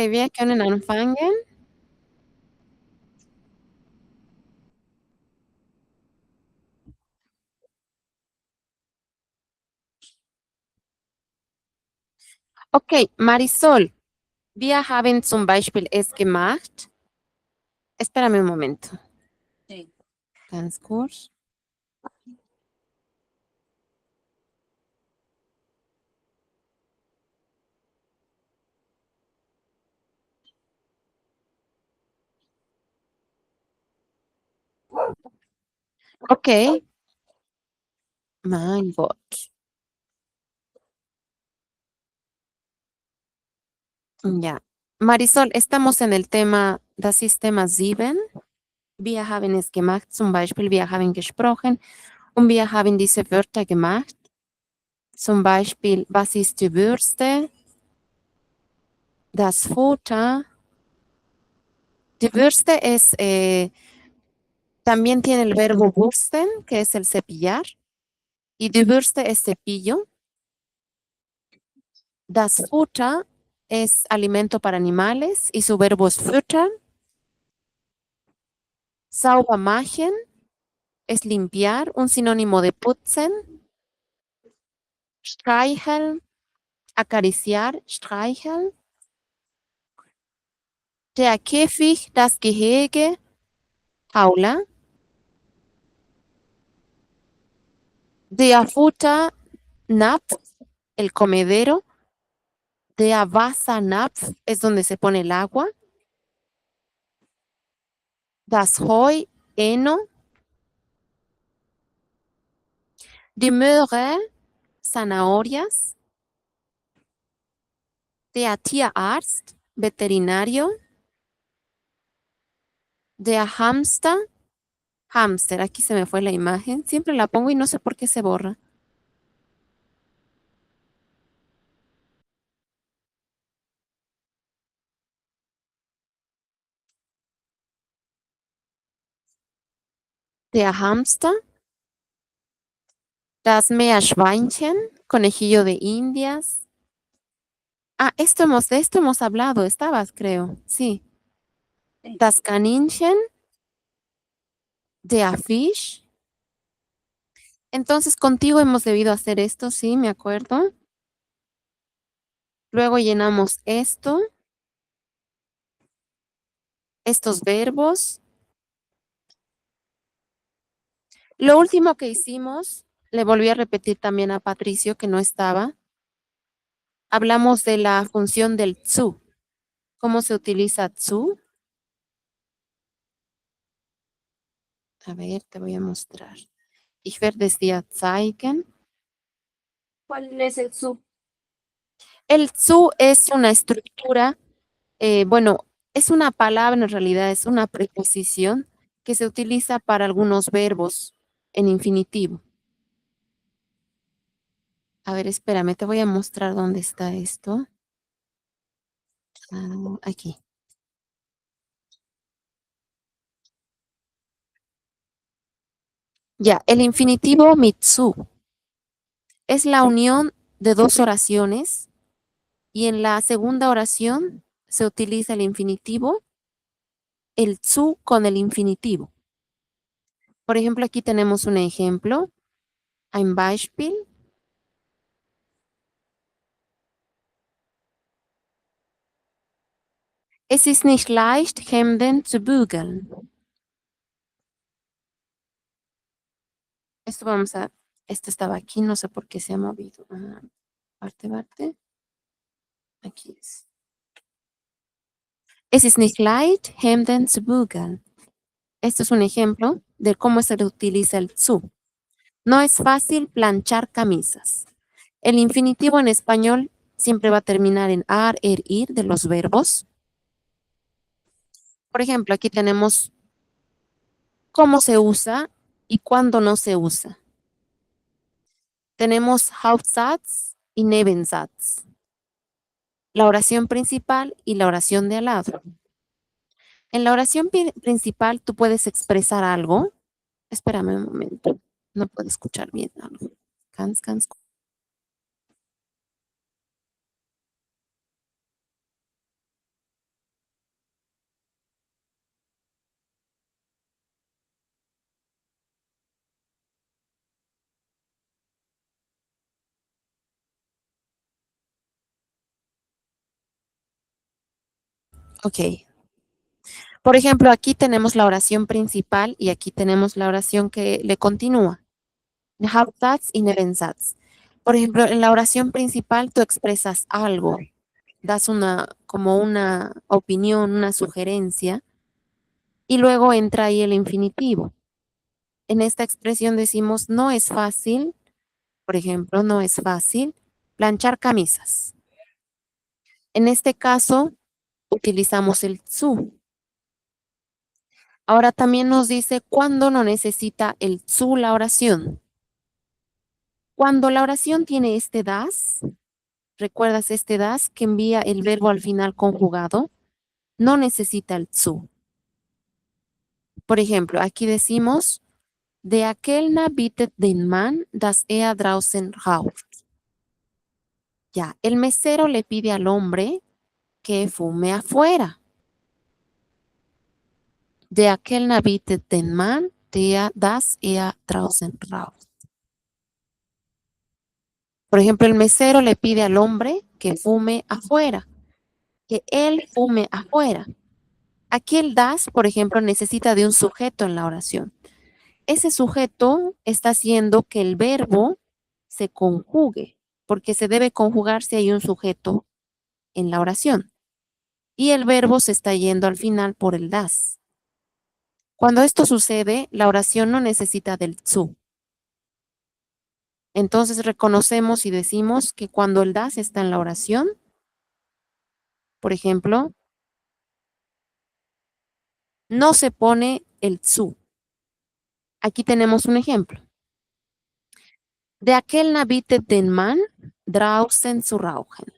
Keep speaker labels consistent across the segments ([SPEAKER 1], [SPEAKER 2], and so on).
[SPEAKER 1] Wir können anfangen. Okay, Marisol, wir haben zum Beispiel es gemacht. Espérame un momento.
[SPEAKER 2] Sí.
[SPEAKER 1] Ganz kurz. Okay. Mein Gott. Ja. Marisol, estamos en el Tema, das ist Thema 7. Wir haben es gemacht, zum Beispiel, wir haben gesprochen und wir haben diese Wörter gemacht. Zum Beispiel, was ist die Würste? Das Futter. Die Würste es también tiene el verbo bursten, que es el cepillar. Y die Bürste es cepillo. Das Futter es alimento para animales y su verbo es füttern. Sauber machen es limpiar, un sinónimo de putzen. Streicheln, acariciar, streicheln. Der Käfig, das Gehege, Jaula. Der Futter, Napf, el comedero. Der Wassernapf es donde se pone el agua. Das Heu, heno. Die Möhre, zanahorias. Der Tierarzt, veterinario. Der Hamster, hámster. Aquí se me fue la imagen. Siempre la pongo y no sé por qué se borra. Der Hamster. Das Meerschweinchen, conejillo de Indias. Ah, de esto hemos hablado, estabas, creo. Sí.
[SPEAKER 2] Sí.
[SPEAKER 1] Das Kaninchen. Der Fisch. Entonces, contigo hemos debido hacer esto, sí, me acuerdo. Luego llenamos esto. Estos verbos. Lo último que hicimos, le volví a repetir también a Patricio que no estaba. Hablamos de la función del zu. ¿Cómo se utiliza zu? A ver, te voy a mostrar. Ich werde es dir zeigen.
[SPEAKER 2] ¿Cuál es el sub?
[SPEAKER 1] El zu es una estructura, bueno, es una palabra, en realidad es una preposición que se utiliza para algunos verbos en infinitivo. A ver, espérame, te voy a mostrar dónde está esto. Ah, aquí. Ya, el infinitivo mitsu es la unión de dos oraciones y en la segunda oración se utiliza el infinitivo, el zu con el infinitivo. Por ejemplo, aquí tenemos un ejemplo. Ein Beispiel. Es ist nicht leicht, Hemden zu bügeln. Esto estaba aquí, no sé por qué se ha movido. Ah, parte. Aquí es. Es ist nicht leicht, Hemden zu bügeln. Esto es un ejemplo de cómo se utiliza el zu. No es fácil planchar camisas. El infinitivo en español siempre va a terminar en ar, ir de los verbos. Por ejemplo, aquí tenemos cómo se usa y cuándo no se usa. Tenemos Hauptsatz y Nebensatz. La oración principal y la oración de al lado. En la oración principal tú puedes expresar algo. Espérame un momento. No puedo escuchar bien algo. Ganz. Ok. Por ejemplo, aquí tenemos la oración principal y aquí tenemos la oración que le continúa. Hauptsatz y Nebensatz. Por ejemplo, en la oración principal tú expresas algo, das como una opinión, una sugerencia, y luego entra ahí el infinitivo. En esta expresión decimos, no es fácil, por ejemplo, no es fácil planchar camisas. En este caso, utilizamos el zu. Ahora también nos dice cuándo no necesita el zu la oración. Cuando la oración tiene este das, ¿recuerdas este das que envía el verbo al final conjugado? No necesita el zu. Por ejemplo, aquí decimos, de aquel bietet den Mann, das draußen raucht. Ya, el mesero le pide al hombre que fume afuera. De aquel bietet den Mann, das draußen raucht. Por ejemplo, el mesero le pide al hombre que fume afuera, que él fume afuera. Aquí el das, por ejemplo, necesita de un sujeto en la oración. Ese sujeto está haciendo que el verbo se conjugue, porque se debe conjugar si hay un sujeto en la oración. Y el verbo se está yendo al final por el das. Cuando esto sucede, la oración no necesita del zu. Entonces reconocemos y decimos que cuando el das está en la oración, por ejemplo, no se pone el zu. Aquí tenemos un ejemplo. De aquel bietet den Mann draußen zu rauchen.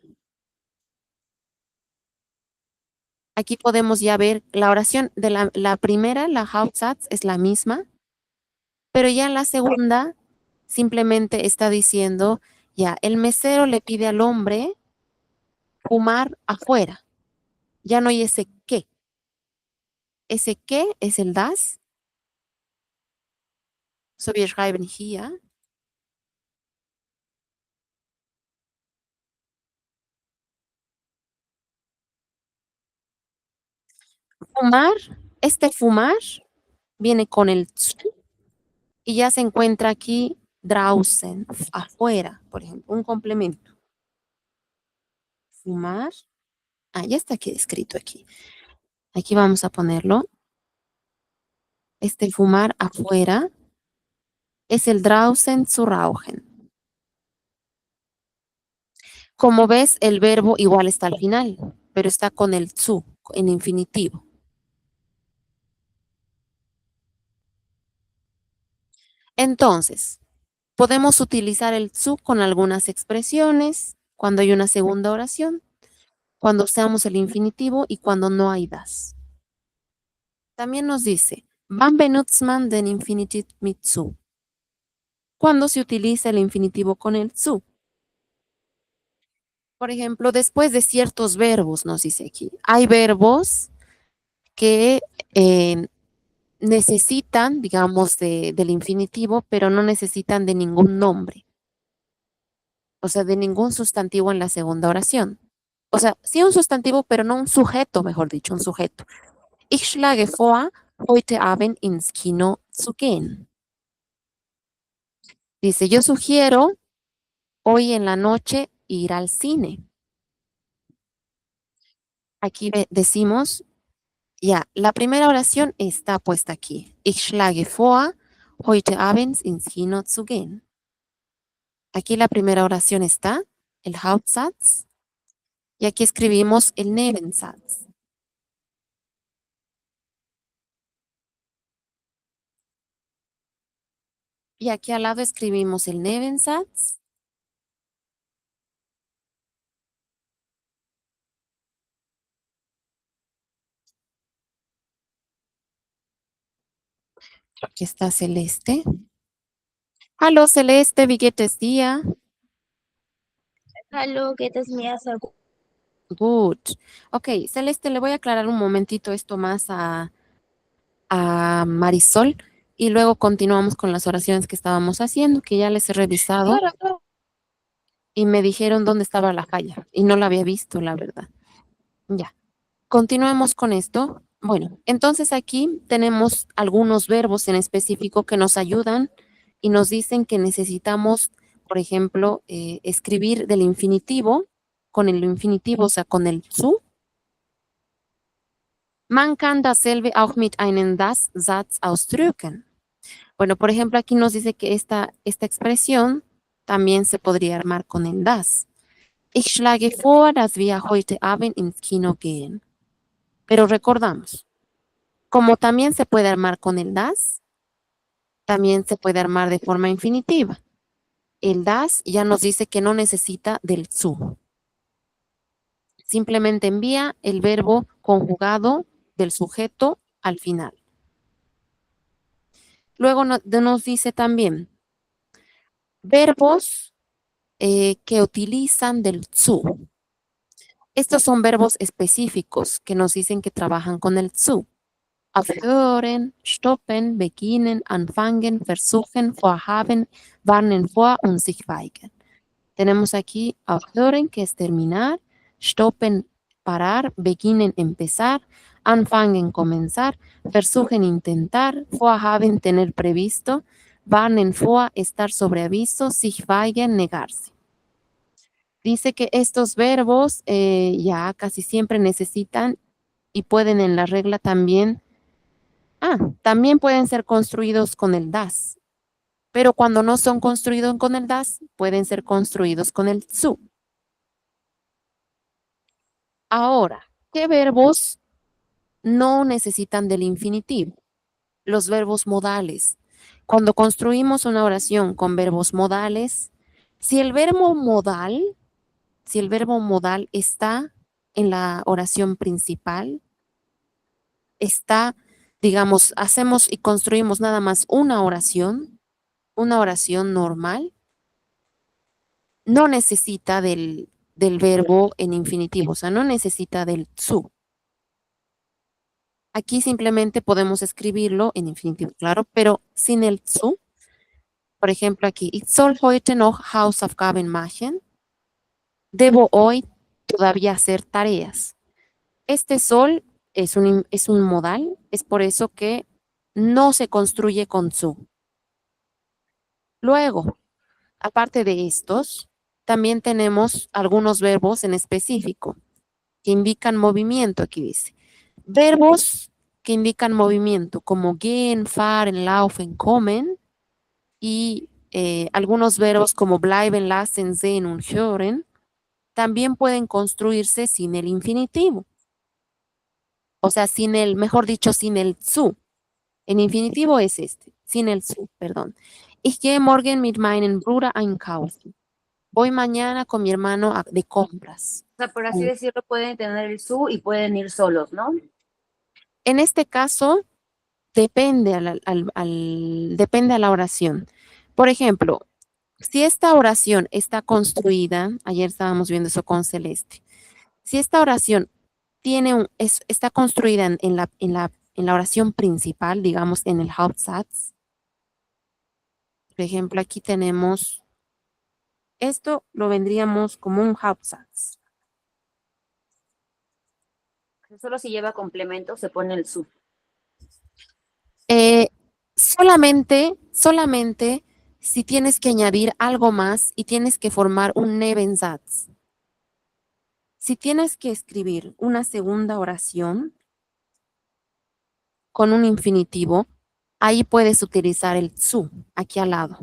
[SPEAKER 1] Aquí podemos ya ver la oración de la primera, la Hauptsatz, es la misma, pero ya en la segunda simplemente está diciendo, ya, el mesero le pide al hombre fumar afuera. Ya no hay ese qué. Ese qué es el das. So wir schreiben hier. Fumar, este fumar viene con el zu y ya se encuentra aquí draußen, afuera, por ejemplo, un complemento. Fumar. Ah, ya está aquí escrito aquí. Aquí vamos a ponerlo. Este fumar afuera es el draußen zu rauchen. Como ves, el verbo igual está al final, pero está con el zu en infinitivo. Entonces, podemos utilizar el zu con algunas expresiones cuando hay una segunda oración, cuando usamos el infinitivo y cuando no hay das. También nos dice, wann benutzt man den Infinitiv mit zu? Cuando se utiliza el infinitivo con el zu. Por ejemplo, después de ciertos verbos, nos dice aquí, hay verbos que necesitan, digamos, del infinitivo, pero no necesitan de ningún nombre. O sea, de ningún sustantivo en la segunda oración. O sea, sí un sustantivo, pero no un sujeto, mejor dicho, un sujeto. Ich schlage vor, heute Abend ins Kino zu gehen. Dice, yo sugiero hoy en la noche ir al cine. Aquí decimos, ya, la primera oración está puesta aquí. Ich schlage vor, heute Abend ins Kino zu gehen. Aquí la primera oración está, el Hauptsatz, y aquí escribimos el Nebensatz. Y aquí al lado escribimos el Nebensatz. Aquí está Celeste. Hallo Celeste, wie geht es dir?
[SPEAKER 2] Hallo, geht es mir sehr gut?
[SPEAKER 1] Good. Ok, Celeste, le voy a aclarar un momentito esto más a Marisol y luego continuamos con las oraciones que estábamos haciendo, que ya les he revisado
[SPEAKER 2] Claro.
[SPEAKER 1] y me dijeron dónde estaba la falla y no la había visto, la verdad. Ya. Continuemos con esto. Bueno, entonces aquí tenemos algunos verbos en específico que nos ayudan y nos dicen que necesitamos, por ejemplo, escribir del infinitivo con el infinitivo, o sea, con el zu. Man kann dasselbe auch mit einem das Satz ausdrücken. Bueno, por ejemplo, aquí nos dice que esta expresión también se podría armar con el das. Ich schlage vor, dass wir heute Abend ins Kino gehen. Pero recordamos, como también se puede armar con el das, también se puede armar de forma infinitiva. El das ya nos dice que no necesita del zu. Simplemente envía el verbo conjugado del sujeto al final. Luego nos dice también verbos que utilizan del zu. Estos son verbos específicos que nos dicen que trabajan con el zu. Aufhören, stoppen, beginnen, anfangen, versuchen, vorhaben, warnen vor und sich weigern. Tenemos aquí aufhören, que es terminar, stoppen, parar, beginnen, empezar, anfangen, comenzar, versuchen, intentar, vorhaben, tener previsto, warnen vor, estar sobre aviso, sich weigern, negarse. Dice que estos verbos ya casi siempre necesitan y pueden en la regla también también pueden ser construidos con el das, pero cuando no son construidos con el das, pueden ser construidos con el zu. Ahora, ¿qué verbos no necesitan del infinitivo? Los verbos modales. Cuando construimos una oración con verbos modales, si el verbo modal está en la oración principal, está, digamos, hacemos y construimos nada más una oración normal, no necesita del verbo en infinitivo, o sea, no necesita del zu. Aquí simplemente podemos escribirlo en infinitivo, claro, pero sin el zu. Por ejemplo, aquí, ich soll heute noch Hausaufgaben machen. Debo hoy todavía hacer tareas. Este soll es un modal, es por eso que no se construye con zu. Luego, aparte de estos, también tenemos algunos verbos en específico que indican movimiento, aquí dice. Verbos que indican movimiento, como gehen, fahren, laufen, kommen, y algunos verbos como bleiben, lassen, sehen und hören, también pueden construirse sin el infinitivo. O sea, mejor dicho, sin el zu. En infinitivo es sin el zu, perdón. Ich gehe morgen mit meinem Bruder einkaufen. Voy mañana con mi hermano de compras.
[SPEAKER 2] O sea, por así decirlo, pueden tener el su y pueden ir solos, ¿no?
[SPEAKER 1] En este caso, depende depende a la oración. Por ejemplo, si esta oración está construida, ayer estábamos viendo eso con Celeste, si esta oración está construida en la oración principal, digamos en el Hauptsatz, por ejemplo, aquí tenemos, esto lo vendríamos como un Hauptsatz.
[SPEAKER 2] Solo si lleva complemento se pone el su.
[SPEAKER 1] Solamente si tienes que añadir algo más y tienes que formar un Nebensatz. Si tienes que escribir una segunda oración con un infinitivo, ahí puedes utilizar el zu, aquí al lado.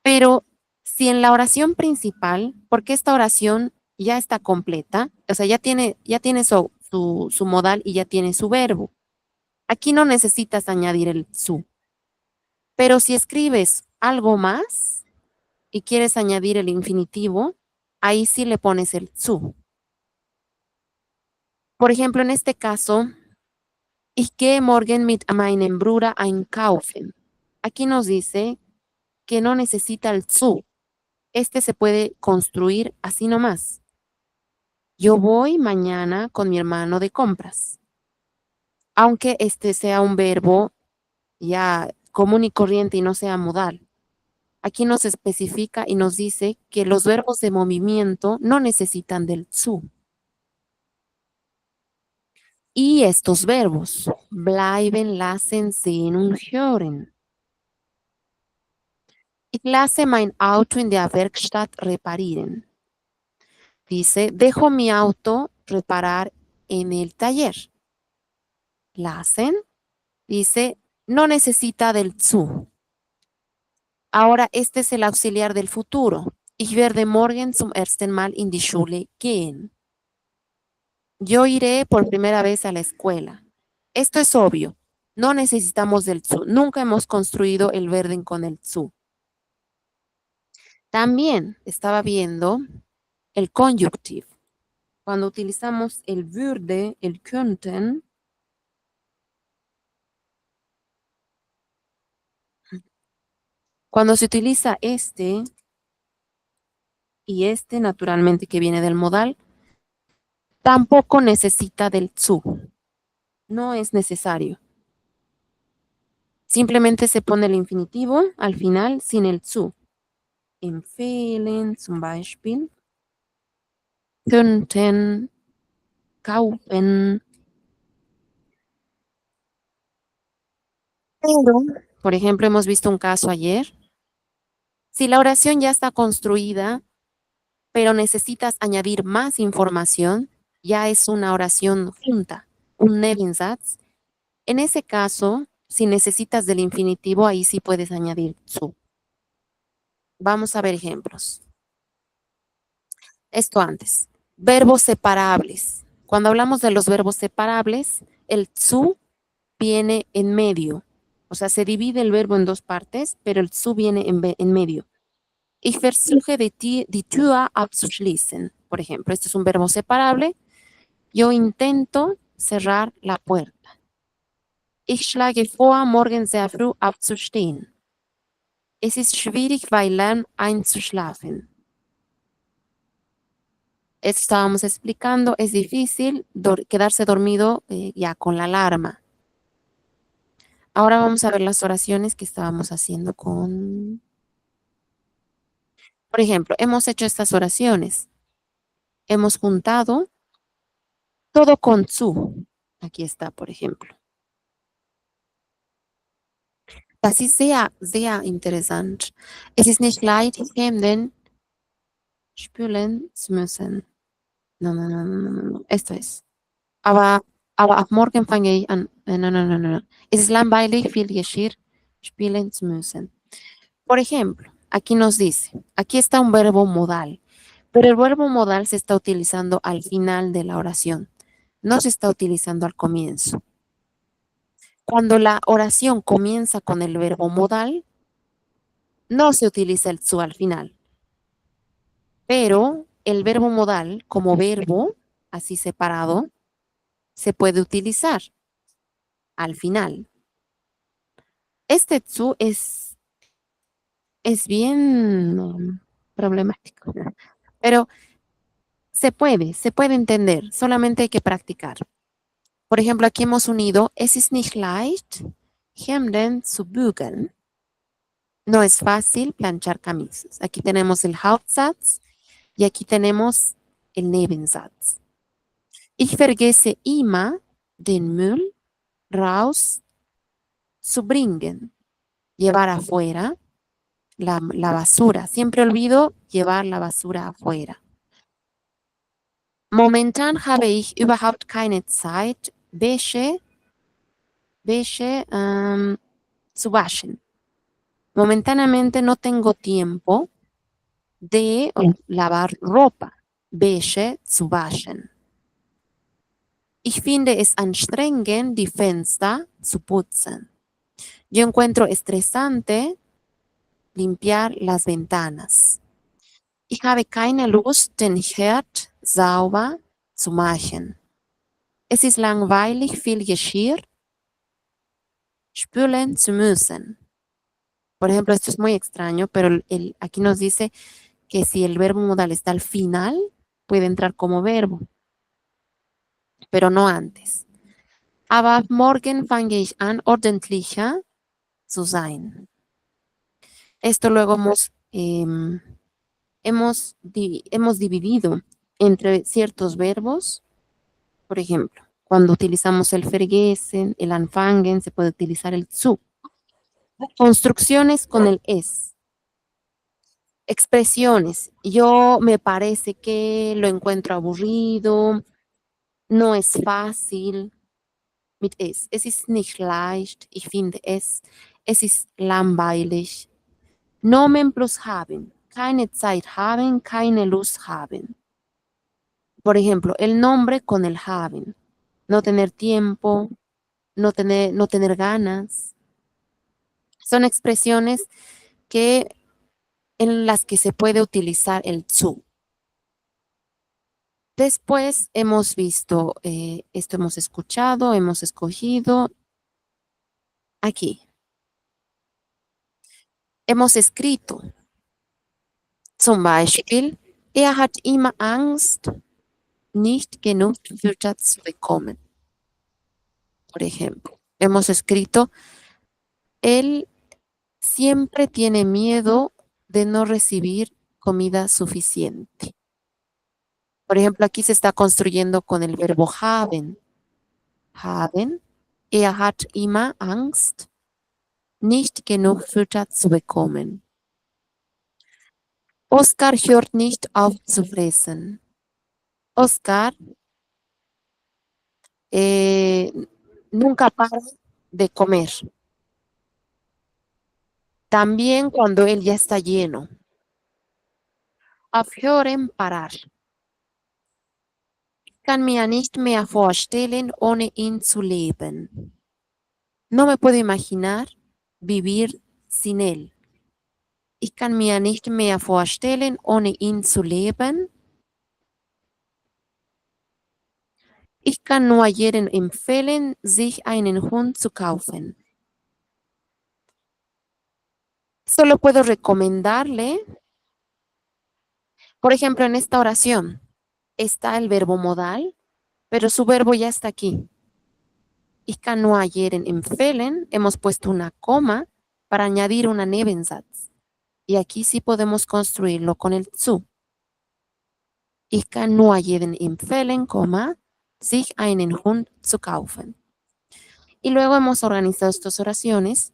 [SPEAKER 1] Pero si en la oración principal, porque esta oración ya está completa, o sea, ya tiene su modal y ya tiene su verbo. Aquí no necesitas añadir el zu. Pero si escribes algo más y quieres añadir el infinitivo, ahí sí le pones el zu. Por ejemplo, en este caso, ich gehe morgen mit meinem Bruder einkaufen. Aquí nos dice que no necesita el zu. Este se puede construir así nomás. Yo voy mañana con mi hermano de compras. Aunque este sea un verbo ya común y corriente y no sea modal. Aquí nos especifica y nos dice que los verbos de movimiento no necesitan del zu. Y estos verbos, bleiben, lassen, sehen und hören. Ich lasse mein Auto in der Werkstatt reparieren. Dice, dejo mi auto reparar en el taller. Lassen, dice, no necesita del zu. Ahora este es el auxiliar del futuro. Ich werde morgen zum ersten Mal in die Schule gehen. Yo iré por primera vez a la escuela. Esto es obvio. No necesitamos del zu. Nunca hemos construido el werden con el zu. También estaba viendo el conjunctive. Cuando utilizamos el würde, el könnten, cuando se utiliza este y este, naturalmente que viene del modal, tampoco necesita del zu. No es necesario. Simplemente se pone el infinitivo al final sin el zu. Empfehlen, zum Beispiel. Könnten, kaufen. Pero, por ejemplo, hemos visto un caso ayer. Si la oración ya está construida, pero necesitas añadir más información, ya es una oración junta, un Nebensatz. En ese caso, si necesitas del infinitivo, ahí sí puedes añadir zu. Vamos a ver ejemplos. Esto antes. Verbos separables. Cuando hablamos de los verbos separables, el zu viene en medio. O sea, se divide el verbo en dos partes, pero el zu viene en medio. Ich versuche die Tür abzuschließen. Por ejemplo, este es un verbo separable. Yo intento cerrar la puerta. Ich schlage vor, morgen sehr früh aufzustehen. Es ist schwierig, bei Lärm einzuschlafen. Esto estábamos explicando, es difícil quedarse dormido ya con la alarma. Ahora vamos a ver las oraciones que estábamos haciendo con... Por ejemplo, hemos hecho estas oraciones. Hemos juntado todo con zu. Aquí está, por ejemplo. Das ist sehr, sehr interessant. Es ist nicht leicht, Hemden spülen zu müssen. No, no, no, no, no, no. Esto es. Aber ab morgen fange ich an. No, no, no, no. Es ist langweilig, viel Geschirr spülen zu müssen. Por ejemplo, aquí nos dice, aquí está un verbo modal, pero el verbo modal se está utilizando al final de la oración, no se está utilizando al comienzo. Cuando la oración comienza con el verbo modal, no se utiliza el zu al final, pero el verbo modal como verbo, así separado, se puede utilizar al final. Este zu es bien problemático, pero se puede entender, solamente hay que practicar. Por ejemplo, aquí hemos unido, es ist nicht leicht, Hemden zu bügeln. No es fácil planchar camisas. Aquí tenemos el Hauptsatz y aquí tenemos el Nebensatz. Ich vergesse immer, den Müll raus zu bringen. Llevar afuera la basura. Siempre olvido llevar la basura afuera. Momentan habe ich überhaupt keine Zeit, Wäsche zu waschen. Momentáneamente no tengo tiempo de lavar ropa. Wäsche zu waschen. Ich finde es anstrengend, die Fenster zu putzen. Yo encuentro estresante limpiar las ventanas. Ich habe keine Lust, den Herd sauber zu machen. Es ist langweilig, viel Geschirr spülen zu müssen. Por ejemplo, esto es muy extraño, pero aquí nos dice que si el verbo modal está al final, puede entrar como verbo, pero no antes. Aber morgen fange ich an, ordentlicher zu sein. Esto luego hemos dividido entre ciertos verbos. Por ejemplo, Cuando utilizamos el vergessen, el anfangen, se puede utilizar el zu. Construcciones con el es. Expresiones. Yo me parece que lo encuentro aburrido, no es fácil. Mit es. Es ist nicht leicht. Ich finde es. Es ist langweilig. Nomen plus haben. Keine Zeit haben, keine Lust haben. Por ejemplo, el nombre con el haben. No tener tiempo, no tener ganas. Son expresiones que, en las que se puede utilizar el zu. Después hemos visto, esto hemos escuchado, hemos escogido aquí. Hemos escrito. Zum Beispiel, er hat immer Angst, nicht genug Futter zu bekommen. Por ejemplo, hemos escrito, él siempre tiene miedo de no recibir comida suficiente. Por ejemplo, aquí se está construyendo con el verbo haben. Haben. Er hat immer Angst, nicht genug Futter zu bekommen. Oscar hört nicht auf zu fressen. Oscar nunca para de comer. También cuando él ya está lleno. Aufhören, parar. Ich kann mir nicht mehr vorstellen, ohne ihn zu leben. No me puedo imaginar vivir sin él. Ich kann mir nicht mehr vorstellen, ohne ihn zu leben. Ich kann nur jedem empfehlen, sich einen Hund zu kaufen. Solo puedo recomendarle, por ejemplo, en esta oración está el verbo modal, pero su verbo ya está aquí. Ich kann nur jedem empfehlen, hemos puesto una coma para añadir una Nebensatz. Y aquí sí podemos construirlo con el zu. Ich kann nur jedem empfehlen, sich einen Hund zu kaufen. Y luego hemos organizado estas oraciones.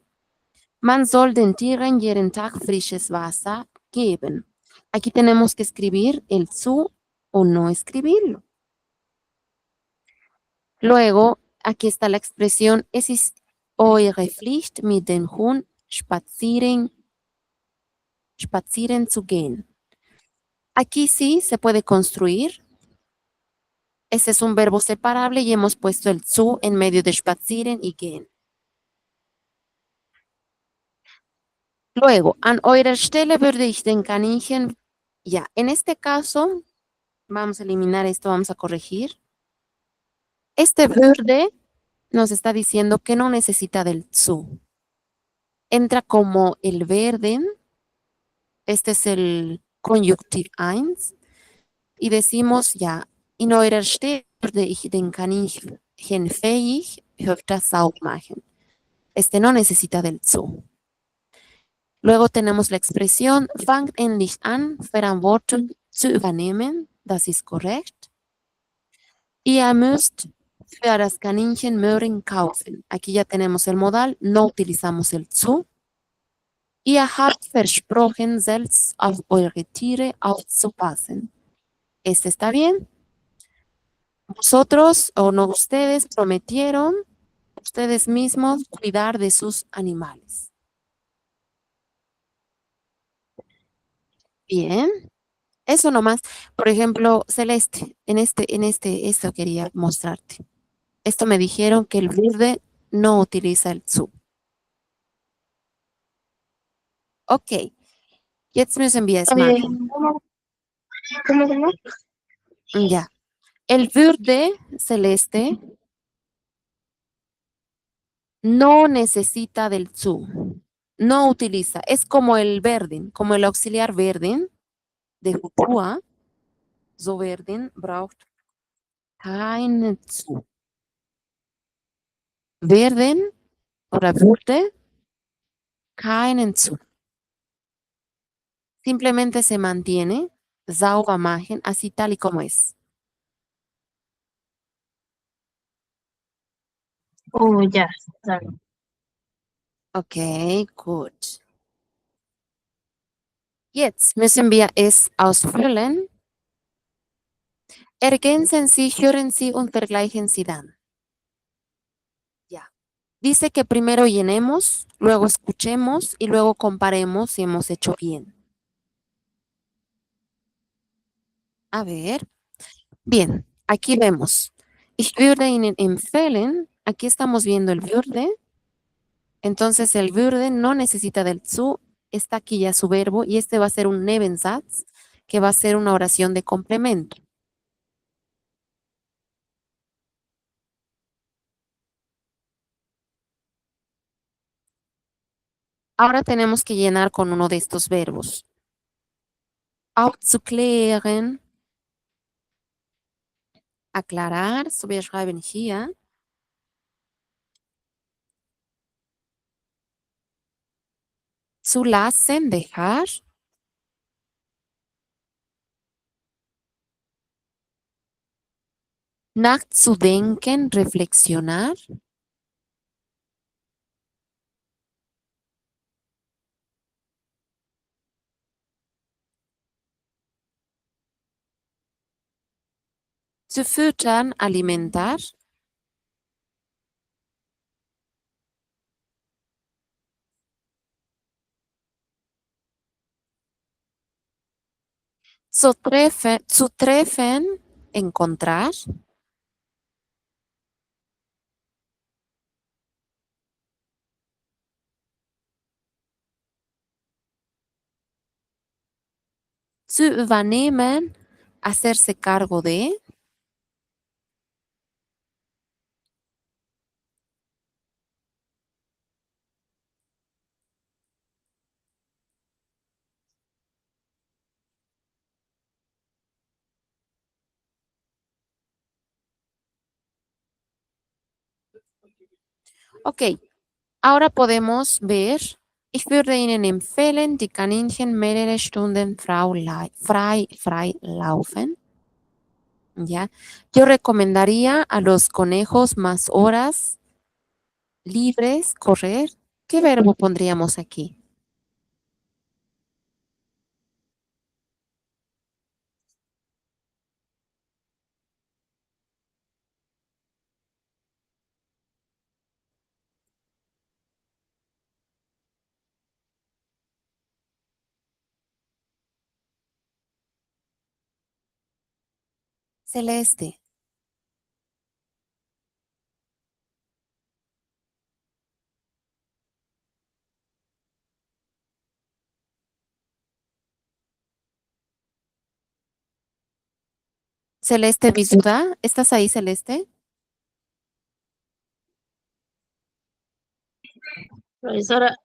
[SPEAKER 1] Man soll den Tieren jeden Tag frisches Wasser geben. Aquí tenemos que escribir el zu o no escribirlo. Luego, aquí está la expresión, es ist eure Pflicht, mit dem Hund spazieren zu gehen. Aquí sí se puede construir. Ese es un verbo separable y hemos puesto el zu en medio de spazieren y gehen. Luego, an eurer Stelle würde ich den Kaninchen, ya, en este caso, vamos a eliminar esto, vamos a corregir. Este würde nos está diciendo que no necesita del zu. Entra como el werden, este es el Konjunktiv 1, y decimos ya, in eurer Stelle würde ich den Kaninchen fähig öfter sauber machen. Este no necesita del zu. Luego tenemos la expresión, fangt endlich an, Verantwortung zu übernehmen. Das ist korrekt. Ihr müsst für das Kaninchen Möhren kaufen. Aquí ya tenemos el modal, no utilizamos el zu. Ihr habt versprochen, selbst auf eure Tiere aufzupassen. Este está bien. Vosotros o no ustedes prometieron ustedes mismos cuidar de sus animales. Bien. Eso nomás. Por ejemplo, Celeste, esto quería mostrarte. Esto me dijeron que el würde no utiliza el zu. Ok. Jetzt müssen wir es machen.
[SPEAKER 3] ¿Cómo?
[SPEAKER 1] Ya. El würde, Celeste, no necesita del zu. No utiliza. Es como el werden, como el auxiliar werden de Futur. So werden braucht keinen zu. Werden oder würde keinen zu. Simplemente se mantiene sauber machen, así tal y como es.
[SPEAKER 3] Oh, ya, claro.
[SPEAKER 1] Okay, gut. Jetzt müssen wir es ausfüllen. Ergänzen Sie, hören Sie und vergleichen Sie dann. Ya. Dice que primero llenemos, luego escuchemos y luego comparemos si hemos hecho bien. A ver. Bien, aquí vemos. Ich würde Ihnen empfehlen. Aquí estamos viendo el würde. Entonces el würde no necesita del zu. Está aquí ya su verbo y este va a ser un Nebensatz, que va a ser una oración de complemento. Ahora tenemos que llenar con uno de estos verbos. Aufzuklären, aclarar, so wir schreiben hier. Zulassen, dejar. Nachzudenken, reflexionar. Zu füttern, alimentar. Zu treffen, encontrar. Zu übernehmen, hacerse cargo de. Ok, ahora podemos ver. Ich würde Ihnen empfehlen, die Kaninchen mehrere Stunden frei laufen. ¿Ya? Yo recomendaría a los conejos más horas libres correr. ¿Qué verbo pondríamos aquí? Celeste. Celeste Bisuda, ¿estás ahí, Celeste?
[SPEAKER 3] Profesora,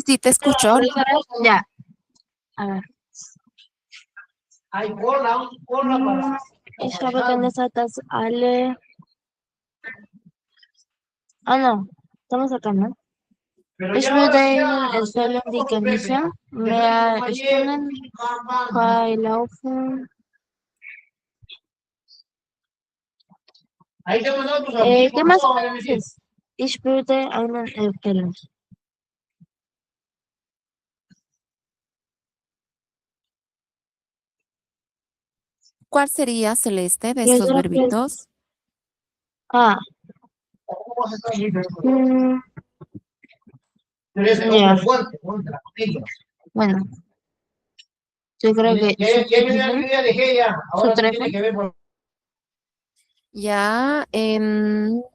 [SPEAKER 1] Sí, te escucho.
[SPEAKER 3] ya. A ver. Ich habe gesagt, dass alle. Ah, no. Estamos acá, ¿no? Ich würde Ihnen empfehlen, die Kaninchen mehr Stunden frei laufen. ¿Qué más dices? Ich würde Ihnen empfehlen.
[SPEAKER 1] ¿Cuál sería, Celeste, de
[SPEAKER 3] Yo
[SPEAKER 1] estos
[SPEAKER 3] creo que-
[SPEAKER 1] verbitos?
[SPEAKER 3] Ah. Mm, ya. Bueno. Yo creo que su treffen.
[SPEAKER 1] Ya,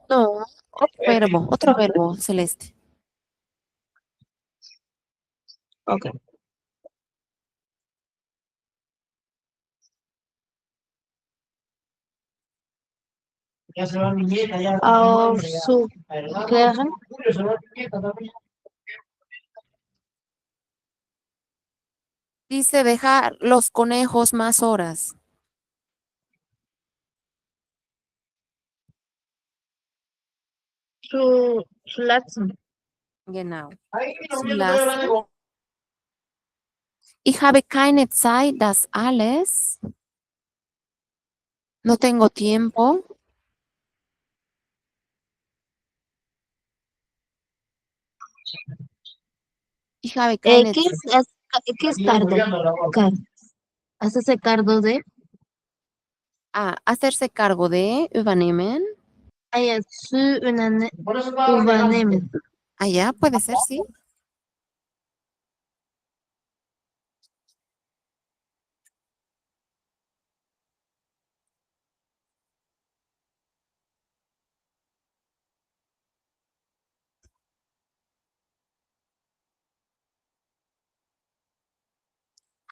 [SPEAKER 1] no, otro verbo, Celeste.
[SPEAKER 3] Ok. Auf su klären.
[SPEAKER 1] Dice dejar los conejos más horas.
[SPEAKER 3] Su latzen.
[SPEAKER 1] Genau. Zulassen. Ich habe keine Zeit, das alles. No tengo tiempo. Ich habe keine
[SPEAKER 3] ¿Qué
[SPEAKER 1] Zeit.
[SPEAKER 3] qué es cardo? Car- Hacerse cargo de.
[SPEAKER 1] Ah, hacerse cargo de, übernehmen.
[SPEAKER 3] Su übernehmen.
[SPEAKER 1] Ah, ya, puede ser, sí.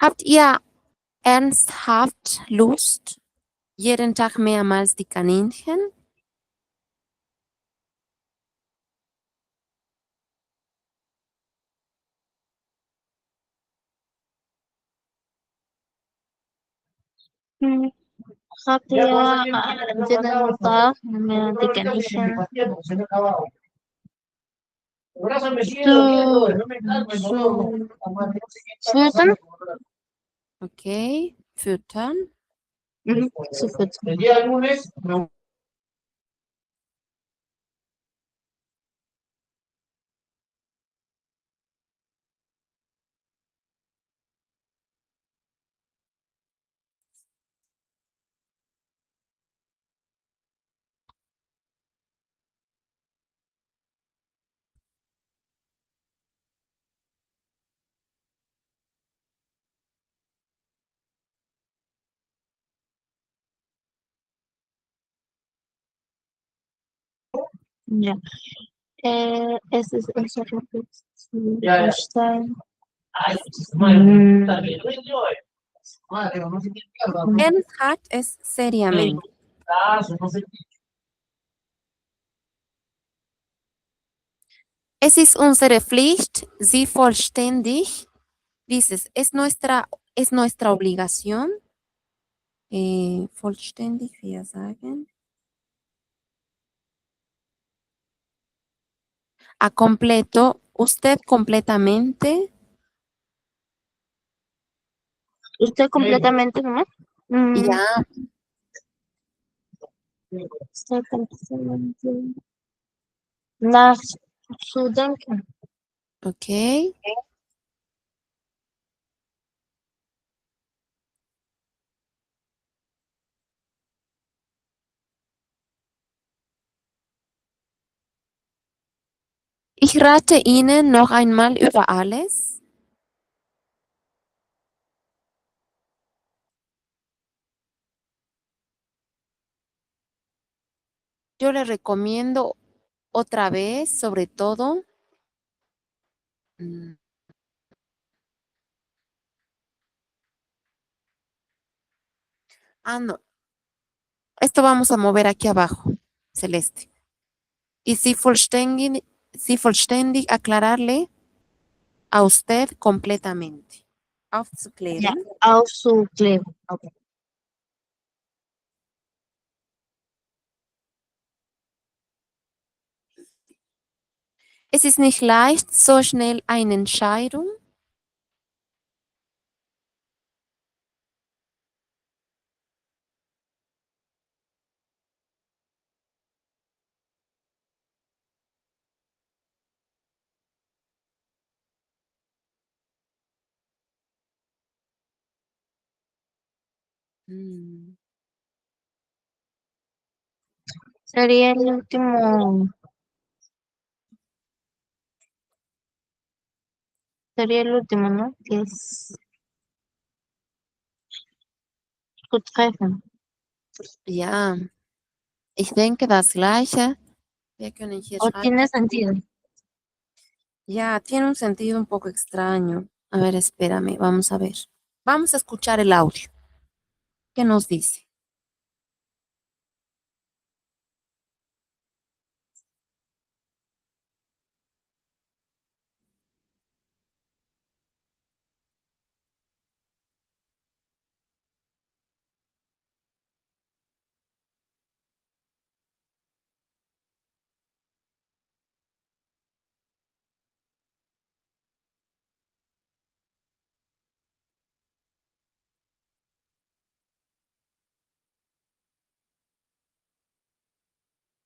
[SPEAKER 1] Habt ihr ernsthaft Lust, jeden Tag mehrmals die Kaninchen?
[SPEAKER 3] Hm, Habt ihr jeden Tag mehr die Kaninchen zu füttern?
[SPEAKER 1] Okay, füttern.
[SPEAKER 3] Zu füttern. Ja. Es ist unser Verstein.
[SPEAKER 1] Ernsthaft es seriamente. Es ist unsere Pflicht, sie vollständig, es nuestra obligación, vollständig, wir sagen, a completo, usted completamente,
[SPEAKER 3] ¿Usted completamente nomás?
[SPEAKER 1] ya,
[SPEAKER 3] Usted completamente. Nach zu denken.
[SPEAKER 1] ok. Ich rate Ihnen noch einmal über alles. Yo le recomiendo otra vez, sobre todo, mm, no, esto vamos a mover aquí abajo, celeste. Y si vollständig aclararle a usted completamente.
[SPEAKER 3] Ja,
[SPEAKER 1] Aufzuklären.
[SPEAKER 3] aufzukleben. Okay.
[SPEAKER 1] Es ist nicht leicht, so schnell eine Entscheidung. Mm.
[SPEAKER 3] Sería el último, ¿no? Que es gut treffen.
[SPEAKER 1] Ja, ich denke das Gleiche. Wir können hier
[SPEAKER 3] O
[SPEAKER 1] schreiben.
[SPEAKER 3] tiene sentido.
[SPEAKER 1] Ya, tiene un sentido un poco extraño. A ver, espérame, vamos a ver. Vamos a escuchar el audio. ¿Qué nos dice?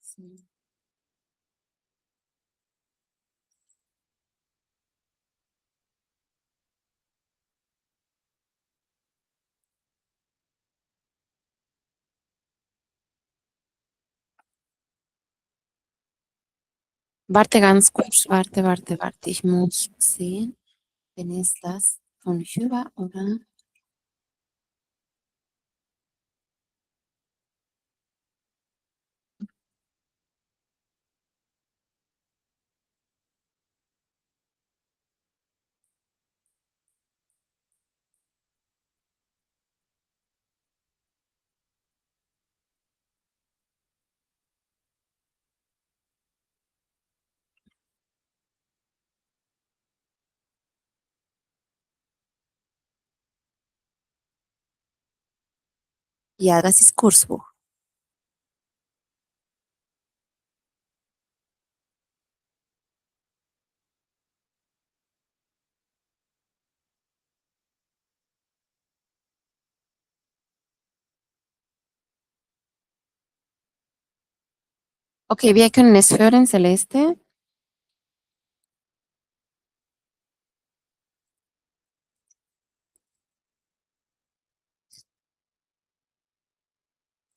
[SPEAKER 1] Sí. Warte ganz kurz, warte. Ich muss sehen, wenn es das von Hüber oder? Ja, das ist Kursbuch. Okay, wir können es hören, Celeste.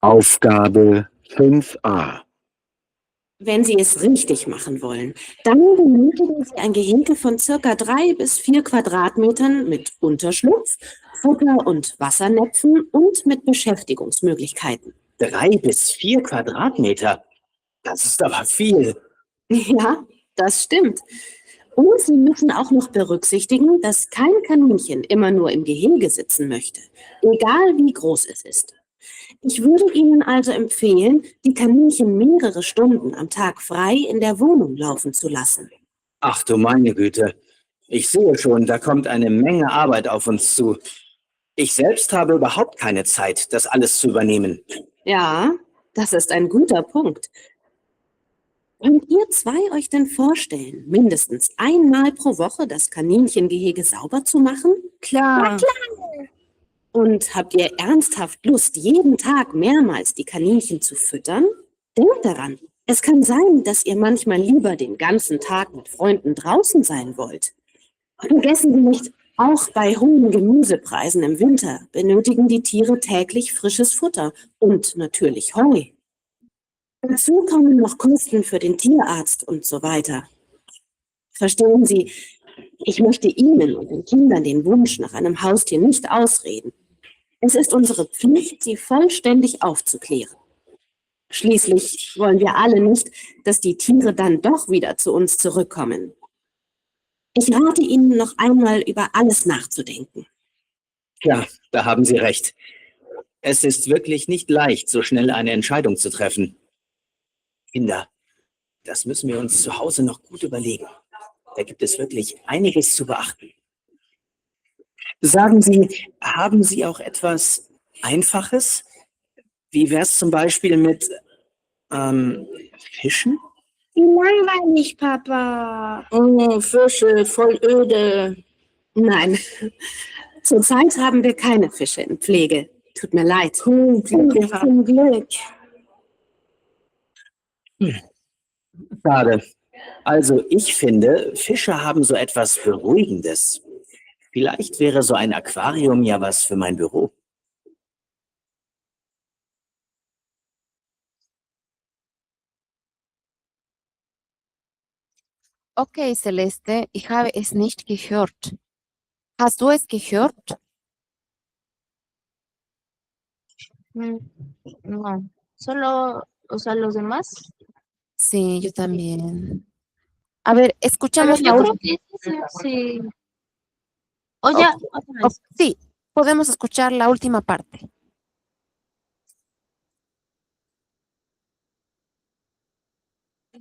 [SPEAKER 4] Aufgabe 5a.
[SPEAKER 5] Wenn Sie es richtig machen wollen, dann benötigen Sie ein Gehege von circa 3 bis 4 Quadratmetern mit Unterschlupf, Futter- und Wassernäpfen und mit Beschäftigungsmöglichkeiten.
[SPEAKER 4] 3 bis 4 Quadratmeter. Das ist aber viel.
[SPEAKER 5] Ja, das stimmt. Und Sie müssen auch noch berücksichtigen, dass kein Kaninchen immer nur im Gehege sitzen möchte, egal wie groß es ist. Ich würde Ihnen also empfehlen, die Kaninchen mehrere Stunden am Tag frei in der Wohnung laufen zu lassen.
[SPEAKER 4] Ach du meine Güte. Ich sehe schon, da kommt eine Menge Arbeit auf uns zu. Ich selbst habe überhaupt keine Zeit, das alles zu übernehmen.
[SPEAKER 5] Ja, das ist ein guter Punkt. Könnt ihr zwei euch denn vorstellen, mindestens einmal pro Woche das Kaninchengehege sauber zu machen?
[SPEAKER 2] Klar.
[SPEAKER 5] Und habt ihr ernsthaft Lust, jeden Tag mehrmals die Kaninchen zu füttern? Denkt daran, es kann sein, dass ihr manchmal lieber den ganzen Tag mit Freunden draußen sein wollt. Vergessen Sie nicht, auch bei hohen Gemüsepreisen im Winter benötigen die Tiere täglich frisches Futter und natürlich Heu. Dazu kommen noch Kosten für den Tierarzt und so weiter. Verstehen Sie, ich möchte Ihnen und den Kindern den Wunsch nach einem Haustier nicht ausreden. Es ist unsere Pflicht, sie vollständig aufzuklären. Schließlich wollen wir alle nicht, dass die Tiere dann doch wieder zu uns zurückkommen. Ich rate Ihnen noch einmal über alles nachzudenken.
[SPEAKER 4] Ja, da haben Sie recht. Es ist wirklich nicht leicht, so schnell eine Entscheidung zu treffen. Kinder, das müssen wir uns zu Hause noch gut überlegen. Da gibt es wirklich einiges zu beachten. Sagen Sie, haben Sie auch etwas Einfaches? Wie wäre es zum Beispiel mit Fischen?
[SPEAKER 3] Wie langweilig, Papa.
[SPEAKER 2] Oh, Fische, voll öde.
[SPEAKER 5] Nein, zurzeit haben wir keine Fische in Pflege. Tut mir leid.
[SPEAKER 2] Zum Glück.
[SPEAKER 4] Schade. Also ich finde, Fische haben so etwas Beruhigendes. Vielleicht wäre so ein Aquarium ja was für mein Büro.
[SPEAKER 1] Okay, Celeste, ich habe es nicht gehört. Hast du es gehört?
[SPEAKER 3] No, solo, o sea, los demás.
[SPEAKER 1] Sí, yo también. A ver,
[SPEAKER 3] Pero
[SPEAKER 1] escuchamos la
[SPEAKER 3] yo creo
[SPEAKER 1] última.
[SPEAKER 3] que sí. O ya, otra vez.
[SPEAKER 1] Sí, podemos escuchar la última parte.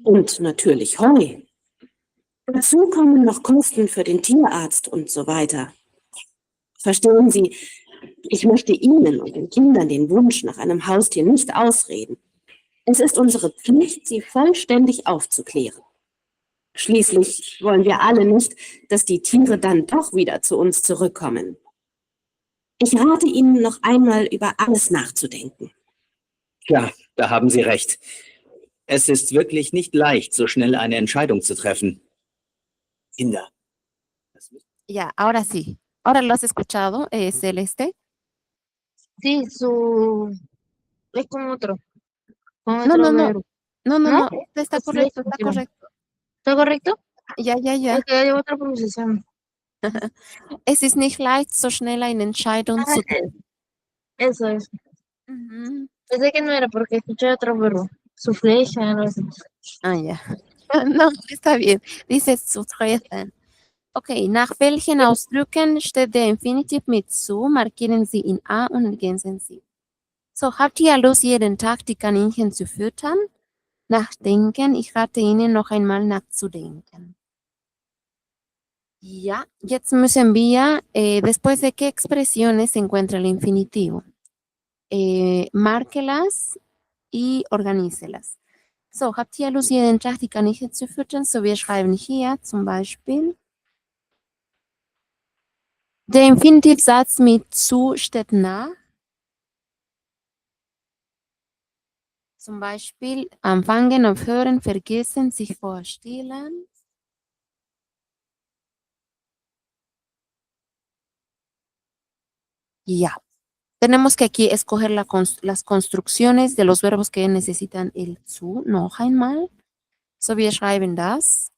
[SPEAKER 5] Und natürlich Heu. Dazu kommen noch Kosten für den Tierarzt und so weiter. Verstehen Sie, ich möchte Ihnen und den Kindern den Wunsch nach einem Haustier nicht ausreden. Es ist unsere Pflicht, sie vollständig aufzuklären. Schließlich wollen wir alle nicht, dass die Tiere dann doch wieder zu uns zurückkommen. Ich rate Ihnen noch einmal über alles nachzudenken.
[SPEAKER 4] Ja, da haben Sie recht. Es ist wirklich nicht leicht, so schnell eine Entscheidung zu treffen. Kinder.
[SPEAKER 1] Ya, ahora sí. Ahora lo has escuchado, Celeste.
[SPEAKER 3] Sí, es como otro. Con
[SPEAKER 1] No,
[SPEAKER 3] otro
[SPEAKER 1] no, no.
[SPEAKER 3] verbo.
[SPEAKER 1] No,
[SPEAKER 3] ¿No?
[SPEAKER 1] Está
[SPEAKER 3] Pues sí,
[SPEAKER 1] correcto, está
[SPEAKER 3] pero-
[SPEAKER 1] correcto.
[SPEAKER 3] ¿Está correcto?
[SPEAKER 1] Ja, ja, ja.
[SPEAKER 3] Es que hay otra pronunciación.
[SPEAKER 1] Es ist nicht leicht, so schnell eine Entscheidung
[SPEAKER 3] Ah,
[SPEAKER 1] zu treffen.
[SPEAKER 3] Eso es.
[SPEAKER 1] Mhm.
[SPEAKER 3] Pensé que no era porque escuché otro verbo. Su flecha, algo así.
[SPEAKER 1] Ah ja. No, está bien. Dice zu treffen. Okay, nach welchen Ausdrücken steht der Infinitiv mit zu? Markieren Sie in A und ergänzen Sie. So, habt ihr Lust, jeden Tag die Kaninchen zu füttern? Nachdenken. Ich rate Ihnen noch einmal nachzudenken. Ya, jetzt müssen wir, después de qué expresiones se encuentra el infinitivo, márquelas y organícelas. So, habt ihr Lust, jeden Tag die Kaninchen zu füttern? So, wir schreiben hier zum Beispiel. Der Infinitivsatz mit zu steht nach. Zum Beispiel anfangen, aufhören, vergessen, sich vorstellen. Ya. Tenemos que aquí escoger las construcciones de los verbos que necesitan el zu, noch einmal. So, wir schreiben das.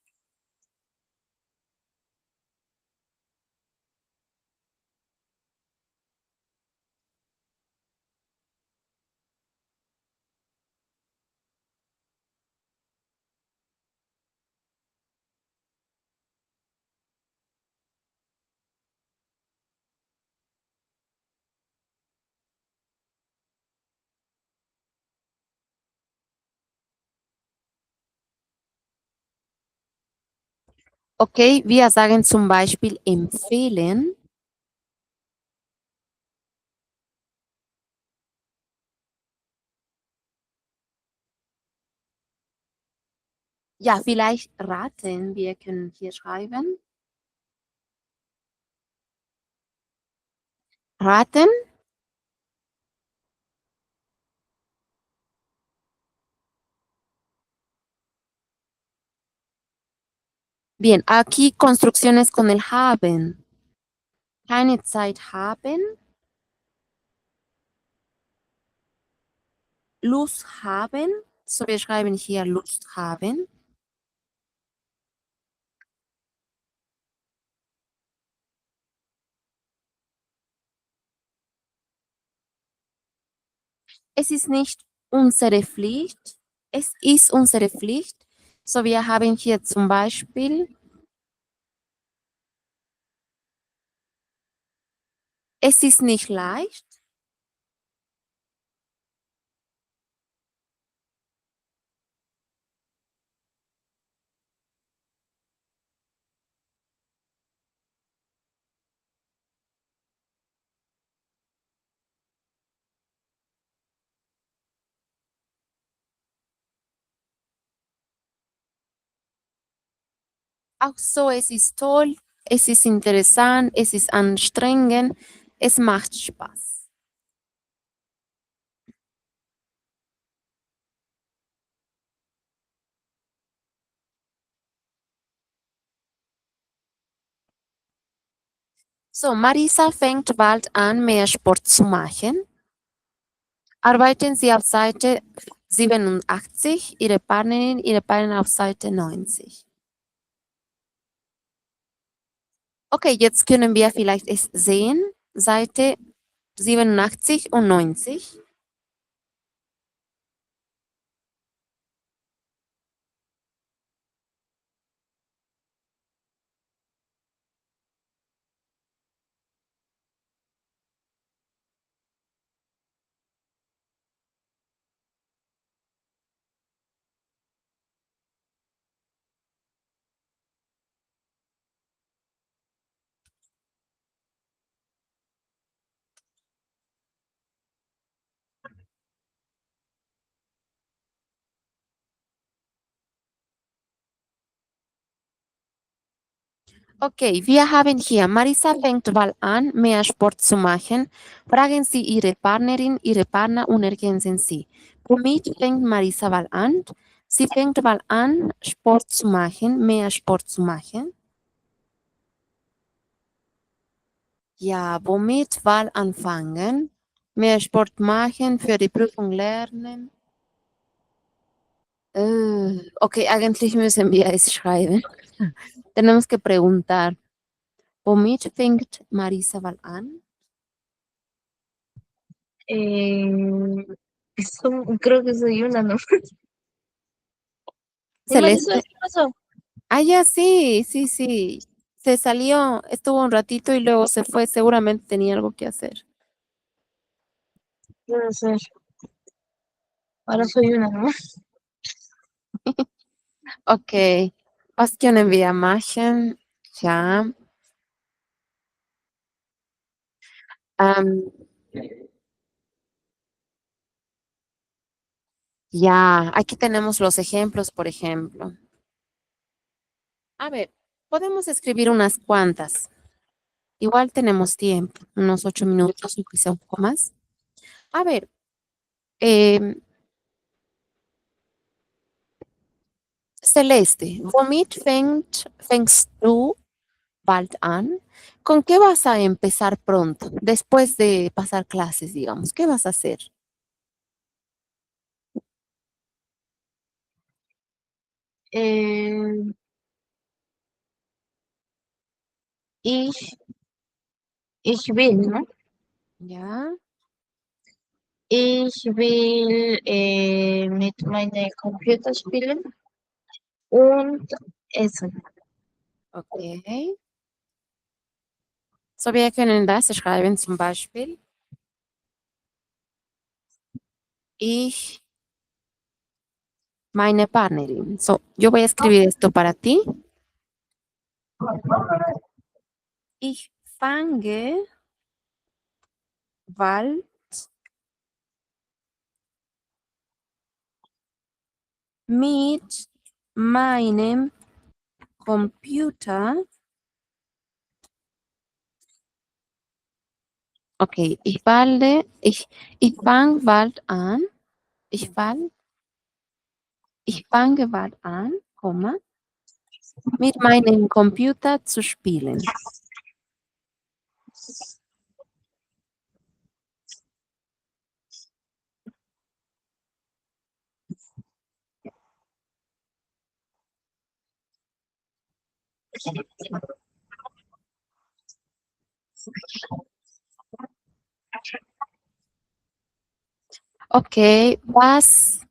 [SPEAKER 1] Okay, wir sagen zum Beispiel empfehlen. Ja, vielleicht raten. Wir können hier schreiben. Raten. Bien, aquí construcciones con el haben. Keine Zeit haben. Lust haben. So, wir schreiben hier Lust haben. Es ist nicht unsere Pflicht. Es ist unsere Pflicht. So, wir haben hier zum Beispiel, es ist nicht leicht. Auch so, es ist toll, es ist interessant, es ist anstrengend, es macht Spaß. So, Marisa fängt bald an, mehr Sport zu machen. Arbeiten Sie auf Seite 87, Ihre Partner auf Seite 90. Okay, jetzt können wir vielleicht es sehen, Seite 87 und 90. Okay, wir haben hier, Marisa fängt bald an, mehr Sport zu machen. Fragen Sie Ihre Partnerin, Ihre Partner und ergänzen Sie. Womit fängt Marisa bald an? Sie fängt bald an, Sport zu machen, mehr Sport zu machen. Ja, womit bald anfangen? Mehr Sport machen, für die Prüfung lernen. Okay, eigentlich müssen wir es schreiben. Tenemos que preguntar. Womit fängt Marisa an?
[SPEAKER 3] Creo que soy una, ¿no? Y Marisol,
[SPEAKER 1] Celeste.
[SPEAKER 3] ¿qué pasó?
[SPEAKER 1] Ah, ya sí, sí, sí. Se salió, estuvo un ratito y luego se fue. Seguramente tenía algo que hacer.
[SPEAKER 3] Puede ser. Ahora soy una, ¿no?
[SPEAKER 1] Okay. Was können wir machen? Ja. Ähm, ya, aquí tenemos los ejemplos, por ejemplo. A ver, podemos escribir unas cuantas. Igual tenemos tiempo, unos 8 minutos o quizá un poco más. A ver, em, Celeste, womit fängst du bald an? ¿Con qué vas a empezar pronto, después de pasar clases, digamos? ¿Qué vas a hacer?
[SPEAKER 3] Eh, ich, ich will, ¿no?
[SPEAKER 1] ¿Ya?
[SPEAKER 3] Ich will mit meinem Computer spielen und essen.
[SPEAKER 1] Okay. So, wir können das schreiben, zum Beispiel. Ich, meine Partnerin. So, yo voy a escribir esto para ti. Ich fange bald mit meinem Computer. Okay, ich fange bald an. Ich fange bald an, Komma, mit meinem Computer zu spielen. Okay, was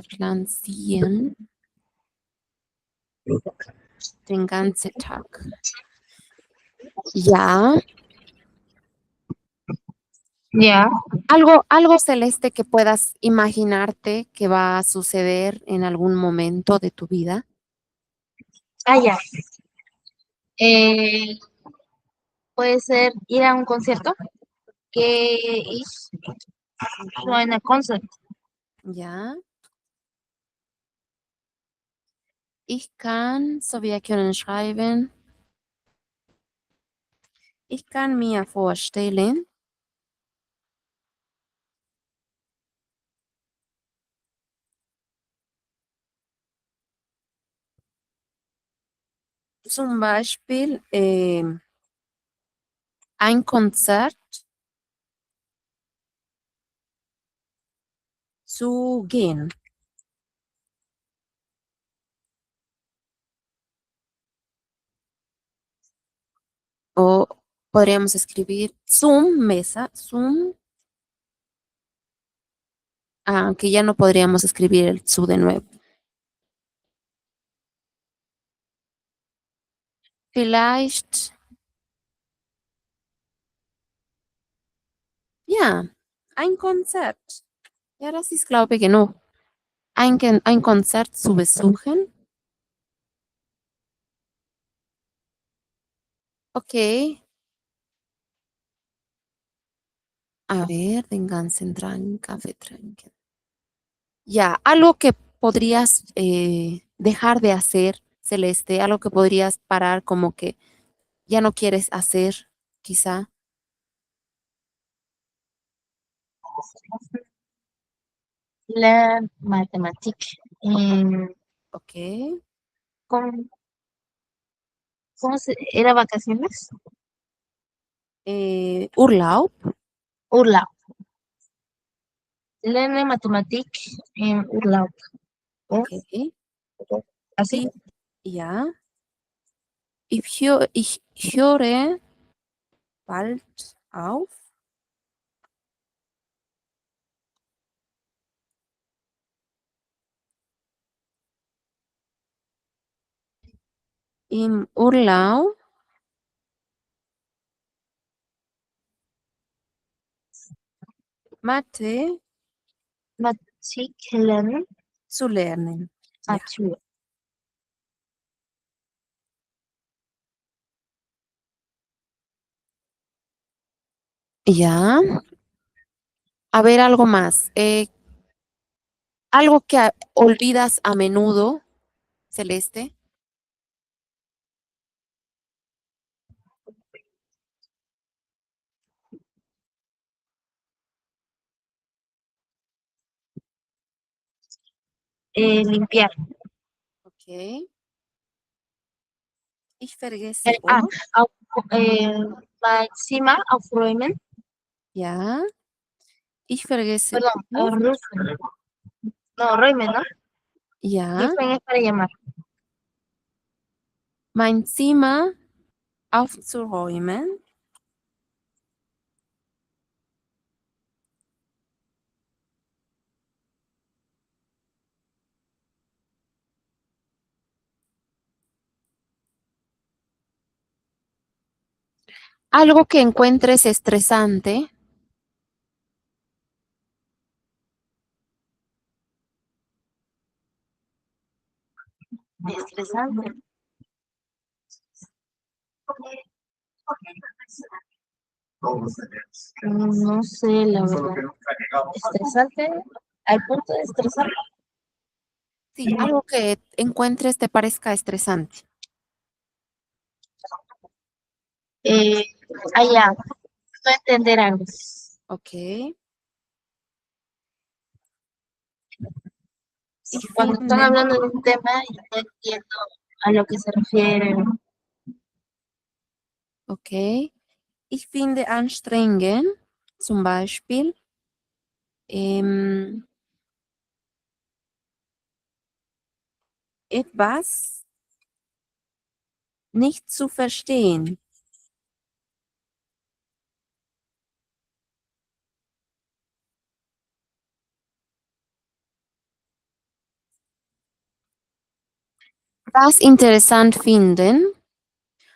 [SPEAKER 1] pflanzieren den ganzen Tag. Ya,
[SPEAKER 3] Ya,
[SPEAKER 1] algo celeste que puedas imaginarte que va a suceder en algún momento de tu vida.
[SPEAKER 3] ya. Eh, puede ser ir a un concierto que ich so eine Concert.
[SPEAKER 1] Ja. So wir können schreiben. Ich kann mir vorstellen, zum Beispiel ein Konzert zu gehen. O podríamos escribir Zoom, aunque ya no podríamos escribir el zu de nuevo. Vielleicht, ja, ein Konzert. Ja, das ist, glaube ich, genug. Ein Konzert zu besuchen. Okay. A ver, den ganzen Drang, Kaffee trinken. Ya, algo que podrías dejar de hacer, Celeste, algo que podrías parar como que ya no quieres hacer, quizá.
[SPEAKER 3] La matemática.
[SPEAKER 1] Ok.
[SPEAKER 3] ¿Cómo, era vacaciones?
[SPEAKER 1] Urlaub.
[SPEAKER 3] Urlaub. lerne Mathematik im Urlaub.
[SPEAKER 1] Okay.
[SPEAKER 3] ¿Así?
[SPEAKER 1] Ja. Ich höre bald auf. Im Urlaub Mathe
[SPEAKER 3] Mathematik lernen.
[SPEAKER 1] zu lernen. Ja.
[SPEAKER 3] Mathe.
[SPEAKER 1] Ya. A ver, algo más. Algo que olvidas a menudo, Celeste.
[SPEAKER 3] Limpiar.
[SPEAKER 1] Okay. Ich vergesse
[SPEAKER 3] Ah,
[SPEAKER 1] oft.
[SPEAKER 3] auf, mein Zimmer aufräumen.
[SPEAKER 1] Ja. Ich vergesse
[SPEAKER 3] Perdón,
[SPEAKER 1] oft.
[SPEAKER 3] rufen. No, räumen, ¿no?
[SPEAKER 1] Ja.
[SPEAKER 3] Rufen es para llamar.
[SPEAKER 1] Mein Zimmer aufzuräumen. Algo que encuentres estresante.
[SPEAKER 3] Estresante. No sé, la verdad. Estresante. Al punto de estresar.
[SPEAKER 1] Sí, algo que encuentres te parezca estresante.
[SPEAKER 3] Allá. No entender algo.
[SPEAKER 1] Ok.
[SPEAKER 3] Cuando están hablando de un tema y no entiendo a lo que se refieren.
[SPEAKER 1] Okay. Ich finde anstrengend, zum Beispiel, etwas nicht zu verstehen. Das interessant finden,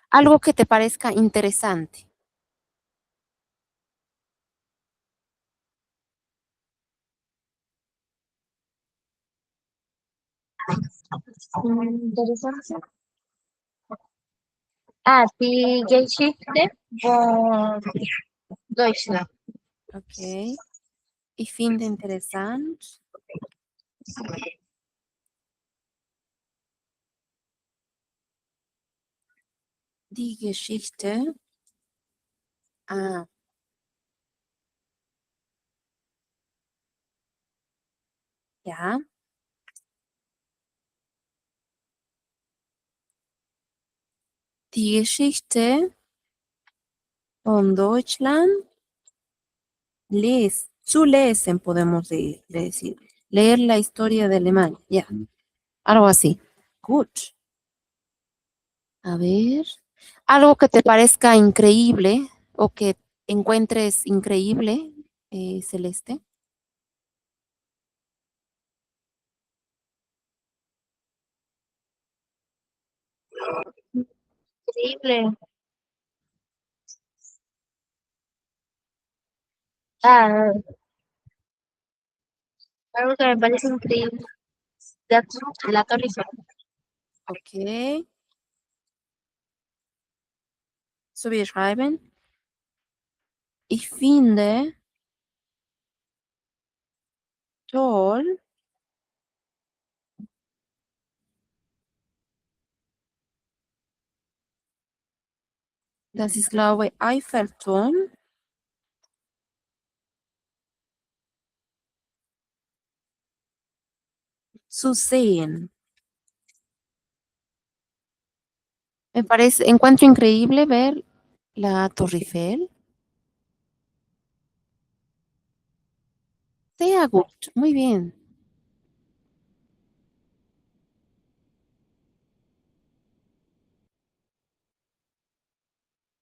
[SPEAKER 1] algo que te parezca interesante.
[SPEAKER 3] Interesante. Ah, die Geschichte von Deutschland.
[SPEAKER 1] Okay. Ich finde interessant, die Geschichte. Ah. Ja. Die Geschichte von Deutschland zu lesen, podemos decir. Leer la historia de Alemania. Ya. Algo así. Good. A ver. Algo que te parezca increíble o que encuentres increíble, Celeste.
[SPEAKER 3] Increíble. Ah, algo que me parece increíble. La Torre Eiffel.
[SPEAKER 1] Okay. So wir schreiben. Ich finde toll, das ist, glaube ich, Eiffelturm. Zu sehen. Encuentro increíble ver la Torre Eiffel. Sehr gut. Muy bien.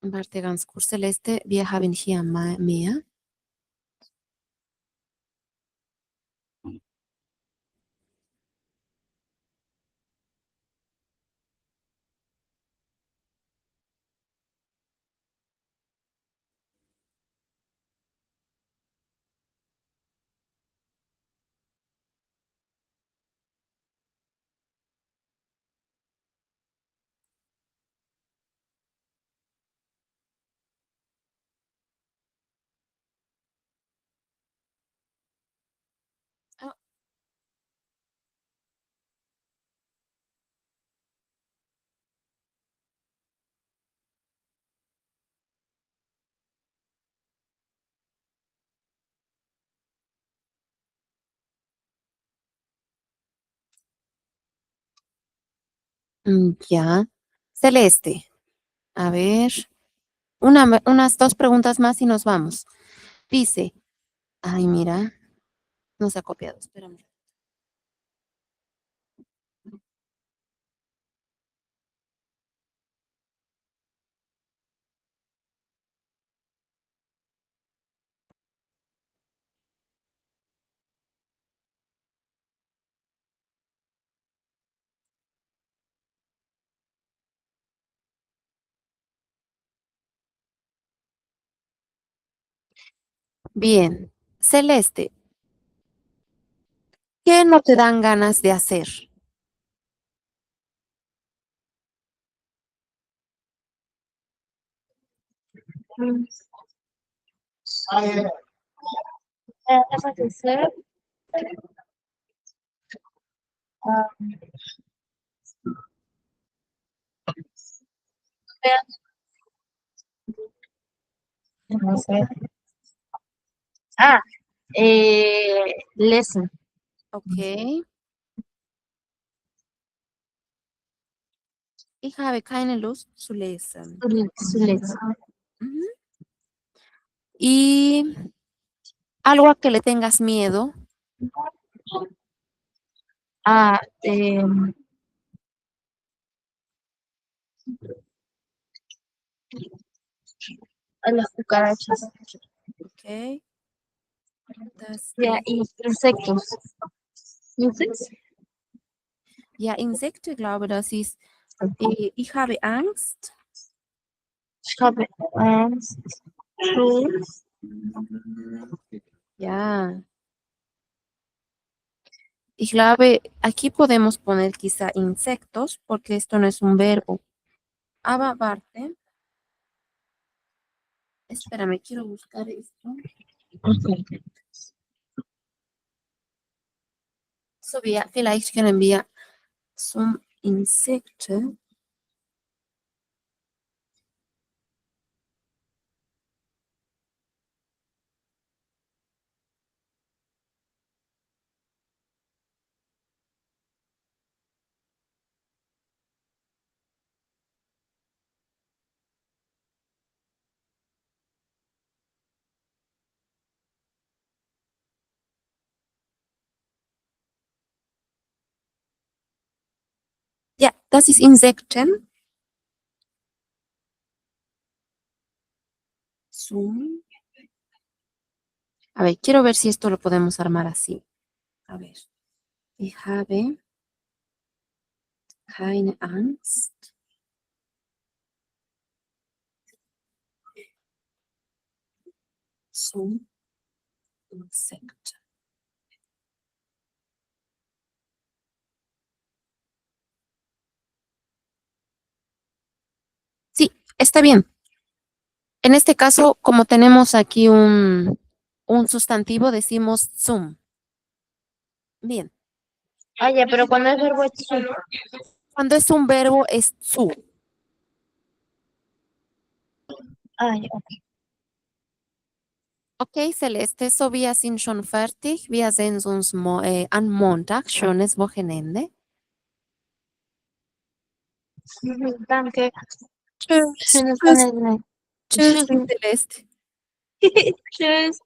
[SPEAKER 1] Warte ganz kurz, Celeste. Wir haben hier mehr. Ah, ya. Celeste. A ver. Unas 2 preguntas más y nos vamos. Dice, ay, mira, no se ha copiado, espérame. Bien. Celeste, ¿qué no te dan ganas de hacer?
[SPEAKER 3] Déjame decir, ah, no sé. Ah, listen.
[SPEAKER 1] Okay. Ich habe keine Lust zu lesen.
[SPEAKER 3] Listen.
[SPEAKER 1] Ujú. Y algo a que le tengas miedo.
[SPEAKER 3] Ah, a las cucarachas.
[SPEAKER 1] Okay. Das
[SPEAKER 3] Ya, y insectos. Insects.
[SPEAKER 1] ja, Insekten, ich glaube, das ist, ich habe Angst.
[SPEAKER 3] Ich habe Angst.
[SPEAKER 1] Ja. Ich glaube, aquí podemos poner quizá insectos, porque esto no es un verbo. Aber warte. Espérame, quiero buscar esto.
[SPEAKER 3] Okay.
[SPEAKER 1] So, vielleicht können wir zum Insekten. Ja, das ist Insekten. Zoom. A ver, quiero ver si esto lo podemos armar así. A ver. Ich habe keine Angst. Zum Insekten. Sí, está bien. En este caso, como tenemos aquí un sustantivo, decimos zum. Bien.
[SPEAKER 3] Ah, ya, pero cuando es verbo es zu.
[SPEAKER 1] Cuando es un verbo, es zu.
[SPEAKER 3] Ah, ya, ok.
[SPEAKER 1] Okay, Celeste, so wir sind schon fertig. Wir sehen uns am Montag. Schönes Wochenende.
[SPEAKER 3] Danke.
[SPEAKER 1] Tschüss.
[SPEAKER 3] Schönes
[SPEAKER 1] Tschüss.
[SPEAKER 3] Wochenende.
[SPEAKER 1] Tschüss, Celeste.
[SPEAKER 3] Tschüss.